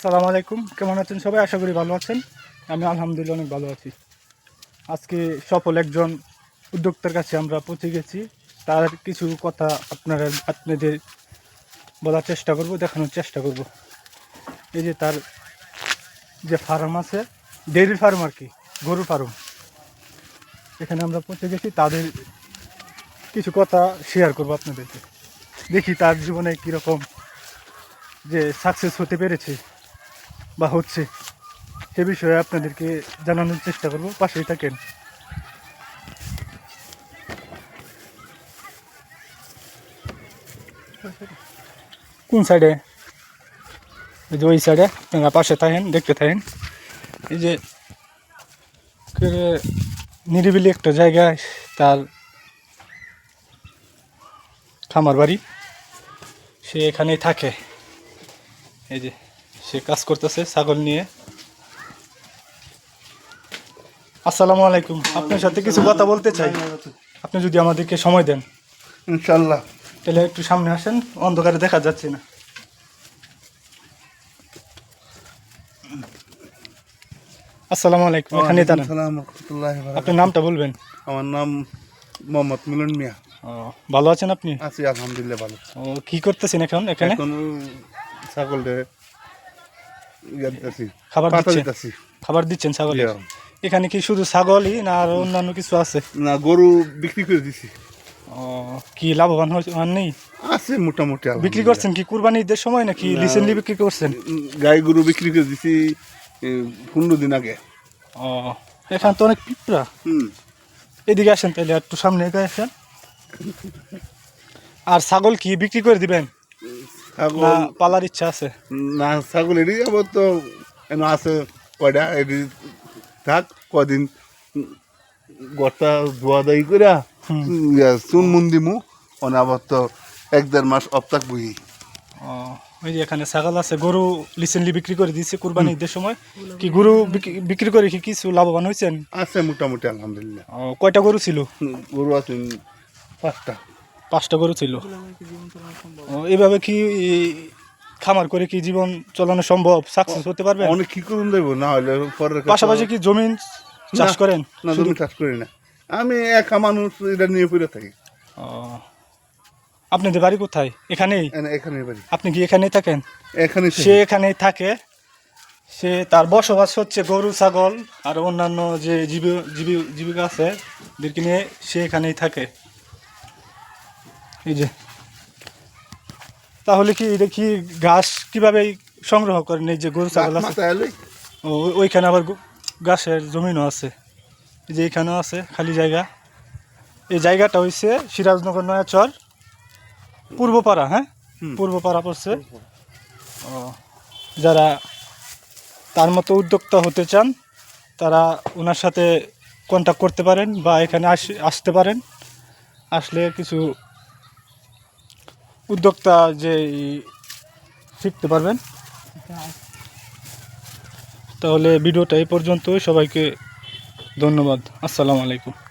আসসালামু আলাইকুম, কেমন আছেন সবাই? আশা করি ভালো আছেন। আমি আলহামদুলিল্লাহ অনেক ভালো আছি। আজকে সফল একজন উদ্যোক্তার কাছে আমরা পৌঁছে গেছি। তার কিছু কথা আপনাদের বলার চেষ্টা করব, দেখানোর চেষ্টা করব। এই যে তার যে ফার্ম আছে, ডেইরি ফার্ম আর কি, গরু ফার্ম, এখানে আমরা পৌঁছে গেছি। তাদের কিছু কথা শেয়ার করব আপনাদেরকে। দেখি তার জীবনে কীরকম যে সাকসেস হতে পেরেছে বা হচ্ছে, সে বিষয়ে আপনাদেরকে জানানোর চেষ্টা করব। পাশেই থাকেন। কোন সাইডে? এই যে ওই সাইডে, আপনারা পাশে থাকেন, দেখতে থাকেন। এই যে নিরিবিলি একটা জায়গায় তার খামার বাড়ি, সে এখানেই থাকে। এই যে সে কাজ করতেছে ছাগল নিয়ে। আসসালামু আলাইকুম, আপনার সাথে কিছু কথা বলতে চাই, আপনি যদি আমাদেরকে সময় দেন। ইনশাল্লাহ। তাহলে একটু সামনে আসেন, অন্ধকারে দেখা যাচ্ছে না। আসসালামু আলাইকুম, এখানে দাঁড়ান। আপনার নামটা বলবেন? আমার নাম মোহাম্মদ মিলন মিয়া। ও, ভালো আছেন আপনি? আছি আলহামদুলিল্লাহ ভালো। ও, কি করতেছেন এখন এখানে? এখন ছাগল খাবার দিচ্ছেন? খাবার দিচ্ছেন ছাগল? এখানে কি শুধু ছাগলই না আর অন্যান্য কিছু আছে? না, গরু বিক্রি করে দিছি। ও, কি লাভবান হন নেই? আছে মোটামুটি। বিক্রি করছেন কি কুরবানি ঈদের সময় নাকি রিসেন্টলি বিক্রি করছেন? গাই গরু বিক্রি করে দিছি 15 দিন আগে। ও, এখানে তো অনেক পিঁপড়া। এদিকে আসেন, তাহলে একটু সামনে এগিয়ে আসেন। আর ছাগল কি বিক্রি করে দিবেন না পালার ইচ্ছা আছে? না, ছাগল এটি আবার তো আছে কয়টা, এটি থাক কদিন গড়টা ধোয়া দায়ী করে চুন মুন দিমু, মানে আবার তো 1-1.5 মাস অপতাক বই। ও, ওই যে এখানে ছাগল আছে। গরু রিসেন্টলি বিক্রি করে দিয়েছে কুরবানি ঈদের সময়। কি গরু বিক্রি করে কি কিছু লাভবান হয়েছেন? আছে মোটামুটি আলহামদুলিল্লাহ। ও, কয়টা গরু ছিল? গরু আছে 5টা গরু ছিল। ও, এভাবে কি খামার করে কি জীবন চালানো সম্ভব? সাকসেস হতে পারবে? অনেক কি করুন দেবো, না হলে পরে। পাশাপাশি কি জমি চাষ করেন? না, জমি চাষ করি না, আমি একা মানুষ, এটা নিয়ে পড়ে থাকি। ও, আপনাদের বাড়ি কোথায়? এখানেই? এখানে বাড়ি। আপনি কি এখানেই থাকেন? এখানে। সে এখানেই থাকে। সে তার বসবাস হচ্ছে গরু ছাগল আর অন্যান্য যে জীবিকা আছে এদেরকে নিয়ে সে এখানেই থাকে। এই যে, তাহলে কি এটা কি ঘাস কিভাবে সংগ্রহ করেন? এই যে গরু ছাগল আছে, ওইখানে আবার ঘাসের জমিনও আছে। এই যে এখানেও আছে খালি জায়গা। এই জায়গাটা হইছে সিরাজনগর নয়াচর পূর্বপাড়া। হ্যাঁ, পূর্বপাড়া পড়ছে। ও, যারা তার মতো উদ্যোক্তা হতে চান তারা ওনার সাথে কন্ট্যাক্ট করতে পারেন বা এখানে আসতে পারেন। আসলে কিছু উদ্যোক্তা যে শিখতে পারবেন। তাহলে ভিডিওটা এই পর্যন্তই। সবাইকে ধন্যবাদ। আসসালামু আলাইকুম।